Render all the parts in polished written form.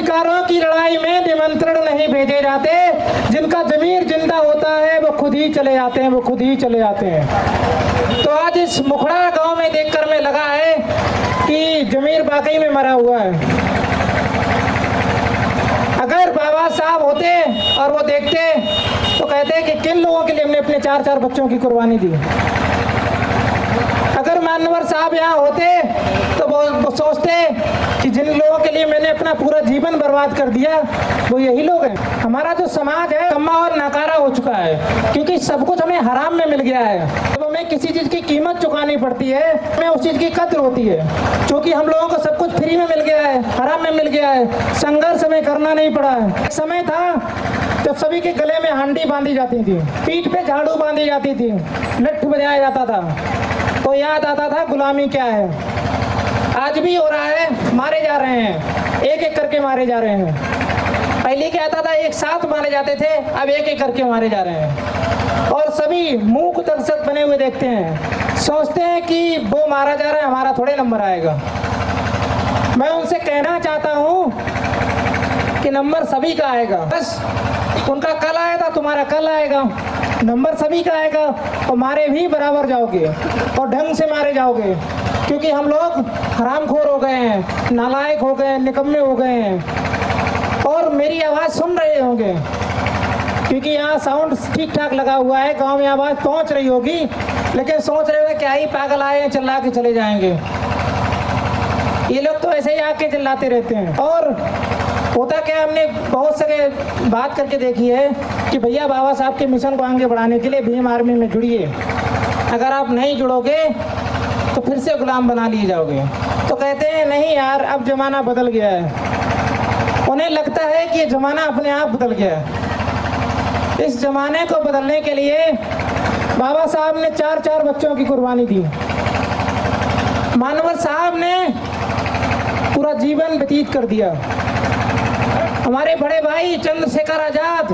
अधिकारों की लड़ाई में निमंत्रण नहीं भेजे जाते, जिनका जमीर जिंदा होता है वो खुद ही चले जाते हैं, वो खुद ही चले जाते हैं। तो आज इस मुखड़ा गांव में देखकर में लगा है कि जमीर वाकई में मरा हुआ है। अगर बाबा साहब होते और वो देखते तो कहते कि किन लोगों के लिए हमने अपने 4-4 बच्चों की कुर्बानी दी। अगर मानवर साहब यहाँ होते तो वो सोचते कि जिन लोगों के लिए मैंने अपना पूरा जीवन बर्बाद कर दिया वो यही लोग हैं। हमारा जो समाज है कम्मा और नाकारा हो चुका है, क्योंकि सब कुछ हमें हराम में मिल गया है। जब हमें किसी चीज़ की कीमत चुकानी पड़ती है हमें उस चीज़ की कद्र होती है, क्योंकि हम लोगों को सब कुछ फ्री में मिल गया है, हराम में मिल गया है, संघर्ष हमें करना नहीं पड़ा है। एक समय था जब सभी के गले में हांडी बांधी जाती थी, पीठ पे झाड़ू बांधी जाती थी, लठ बजाया जाता था, तो याद आता था गुलामी क्या है। आज भी हो रहा है, मारे जा रहे हैं, एक एक करके मारे जा रहे हैं। पहले क्या आता था, एक साथ मारे जाते थे, अब एक एक करके मारे जा रहे हैं। और सभी मूक दर्शक बने हुए देखते हैं, सोचते हैं कि वो मारा जा रहा है, हमारा थोड़े नंबर आएगा। मैं उनसे कहना चाहता हूँ कि नंबर सभी का आएगा, बस उनका कल आया था, तुम्हारा कल आएगा। नंबर सभी का आएगा और मारे भी बराबर जाओगे और ढंग से मारे जाओगे, क्योंकि हम लोग हरामखोर हो गए हैं, नालायक हो गए हैं, निकम्मे हो गए हैं। और मेरी आवाज़ सुन रहे होंगे, क्योंकि यहाँ साउंड ठीक ठाक लगा हुआ है, गांव में आवाज़ पहुँच रही होगी, लेकिन सोच रहे होंगे क्या ही पागल आए हैं, चिल्ला के चले जाएंगे। ये लोग तो ऐसे ही आके चिल्लाते रहते हैं। और होता क्या, हमने बहुत सारे बात करके देखी है कि भैया बाबा साहब के मिशन को आगे बढ़ाने के लिए भीम आर्मी में जुड़िए, अगर आप नहीं जुड़ोगे तो फिर से गुलाम बना लिए जाओगे। तो कहते हैं नहीं यार, अब ज़माना बदल गया है। उन्हें लगता है कि ये ज़माना अपने आप बदल गया है। इस ज़माने को बदलने के लिए बाबा साहब ने 4-4 बच्चों की कुर्बानी दी। मानवर साहब ने पूरा जीवन व्यतीत कर दिया। हमारे बड़े भाई चंद्रशेखर आजाद,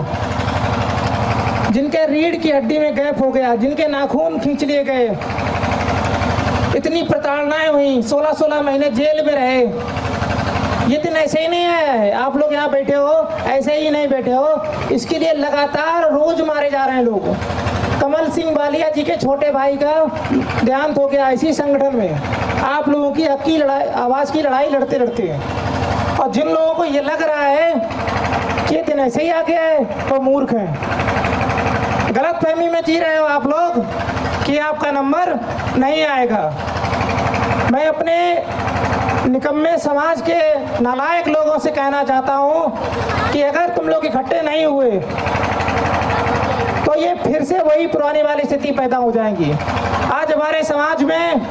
जिनके रीढ़ की हड्डी में गैप हो गया, जिनके नाखून खींच लिए गए, इतनी प्रताड़नाएं हुई, 16-16 महीने जेल में रहे। ये दिन ऐसे ही नहीं है, आप लोग यहाँ बैठे हो ऐसे ही नहीं बैठे हो, इसके लिए लगातार रोज मारे जा रहे हैं लोग। कमल सिंह बालिया जी के छोटे भाई का देहांत हो गया इसी संगठन में, आप लोगों की हक की लड़ाई, आवाज़ की लड़ाई लड़ते लड़ते। और जिन लोगों को ये लग रहा है कि ये दिन ऐसे ही आ गया है, वो मूर्ख हैं। गलत फहमी में जी रहे हो आप लोग कि आपका नंबर नहीं आएगा। मैं अपने निकम्मे समाज के नालायक लोगों से कहना चाहता हूँ कि अगर तुम लोग इकट्ठे नहीं हुए तो ये फिर से वही पुरानी वाली स्थिति पैदा हो जाएगी। आज हमारे समाज में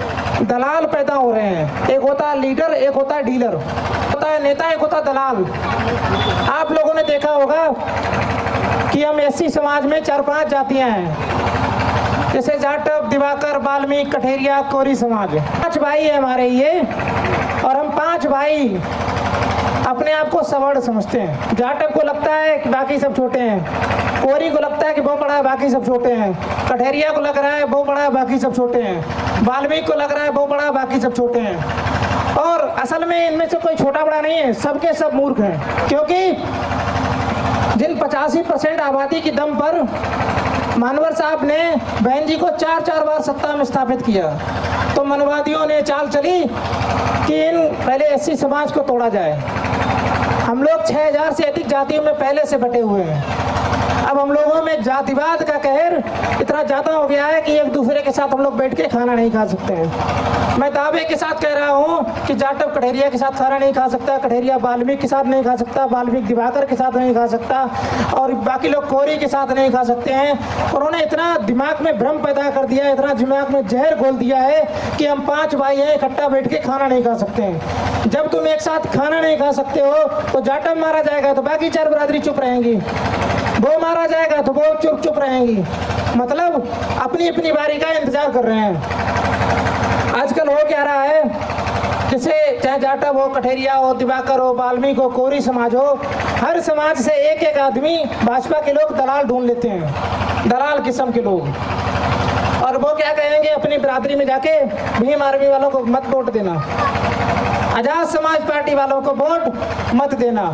दलाल पैदा हो रहे हैं, एक होता है लीडर, एक होता है डीलर, होता है नेता, एक होता है दलाल। आप लोगों ने देखा होगा कि हम एससी समाज में 4-5 जातियां हैं, जैसे जाटव, दिवाकर, वाल्मीकि, कठेरिया, कोरी समाज। 5 भाई है हमारे ये, और हम 5 भाई अपने आप को सवर्ण समझते हैं। जाटव को लगता है कि बाकी सब छोटे हैं, कोरी को लगता है कि वो बड़ा है बाकी सब छोटे हैं, कठेरिया को लग रहा है वो बड़ा है बाकी सब छोटे हैं, वाल्मीकि को लग रहा है वो बड़ा है बाकी सब छोटे हैं। और असल में इनमें से कोई छोटा बड़ा नहीं है, सबके सब मूर्ख हैं। क्योंकि जिन 85% आबादी के दम पर मानवर साहब ने बहन जी को 4-4 बार सत्ता में स्थापित किया, तो मनवादियों ने चाल चली कि इन पहले एससी समाज को तोड़ा जाए। हम लोग 6000 से अधिक जातियों में पहले से बटे हुए हैं। अब हम लोगों में जातिवाद का कहर इतना ज़्यादा हो गया है कि एक दूसरे के साथ हम लोग बैठ के खाना नहीं खा सकते हैं। मैं दावे के साथ कह रहा हूँ कि जाटव कठेरिया के साथ खाना नहीं खा सकता, कठेरिया वाल्मीकि के साथ नहीं खा सकता, वाल्मीकि दिवाकर के साथ नहीं खा सकता, और बाकी लोग कोरी के साथ नहीं खा सकते हैं। उन्होंने इतना दिमाग में भ्रम पैदा कर दिया है, इतना दिमाग में जहर घोल दिया है कि हम 5 भाई हैं, इकट्ठा बैठ के खाना नहीं खा सकते हैं। जब तुम एक साथ खाना नहीं खा सकते हो तो जाटव मारा जाएगा तो बाकी 4 बरादरी चुप रहेंगी, वो मारा जाएगा तो वो चुप रहेंगी। मतलब अपनी अपनी बारी का इंतजार कर रहे हैं। आजकल हो क्या रहा है, जैसे चाहे जाटव हो, कठेरिया हो, दिवाकर हो, वाल्मीकि हो, कोरी समाज हो, हर समाज से एक एक आदमी भाजपा के लोग दलाल ढूंढ लेते हैं, दलाल किस्म के लोग। और वो क्या कहेंगे अपनी बरादरी में जाके, भीम आर्मी वालों को मत वोट देना। आजाद समाज पार्टी वालों को वोट मत देना।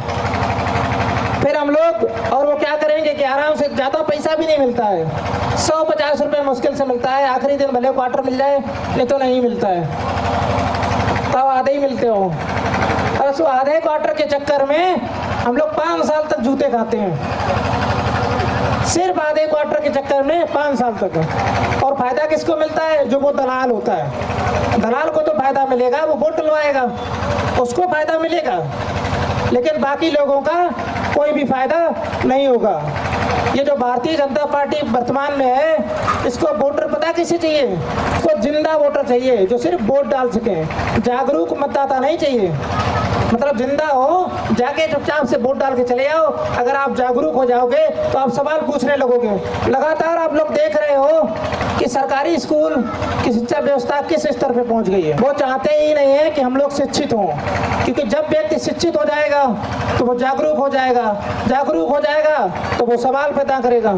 फिर हम लोग और वो क्या करेंगे कि आराम से, ज़्यादा पैसा भी नहीं मिलता है, 150 रुपये मुश्किल से मिलता है। आखिरी दिन भले क्वार्टर मिल जाए, नहीं तो नहीं मिलता है, तब आधे ही मिलते हो। और उस आधे क्वार्टर के चक्कर में हम लोग 5 साल तक जूते खाते हैं, सिर्फ आधे क्वार्टर के चक्कर में 5 साल तक। और फायदा किसको मिलता है? जो वो दलाल होता है। दलाल को तो फायदा मिलेगा, वो वोट डलवाएगा, उसको फायदा मिलेगा, लेकिन बाकी लोगों का कोई भी फायदा नहीं होगा। ये जो भारतीय जनता पार्टी वर्तमान में है, इसको वोटर पता किसे चाहिए? इसको जिंदा वोटर चाहिए, जो सिर्फ वोट डाल सके। जागरूक मतदाता नहीं चाहिए, मतलब जिंदा हो, जाके चुपचाप से वोट डाल के चले जाओ। अगर आप जागरूक हो जाओगे तो आप सवाल पूछने लगोगे। लगातार आप लोग देख रहे हो कि सरकारी स्कूल की शिक्षा व्यवस्था किस स्तर पे पहुंच गई है। वो चाहते ही नहीं है कि हम लोग शिक्षित हों, क्योंकि जब व्यक्ति शिक्षित हो जाएगा तो वो जागरूक हो जाएगा, जागरूक हो जाएगा तो वो सवाल पैदा करेगा।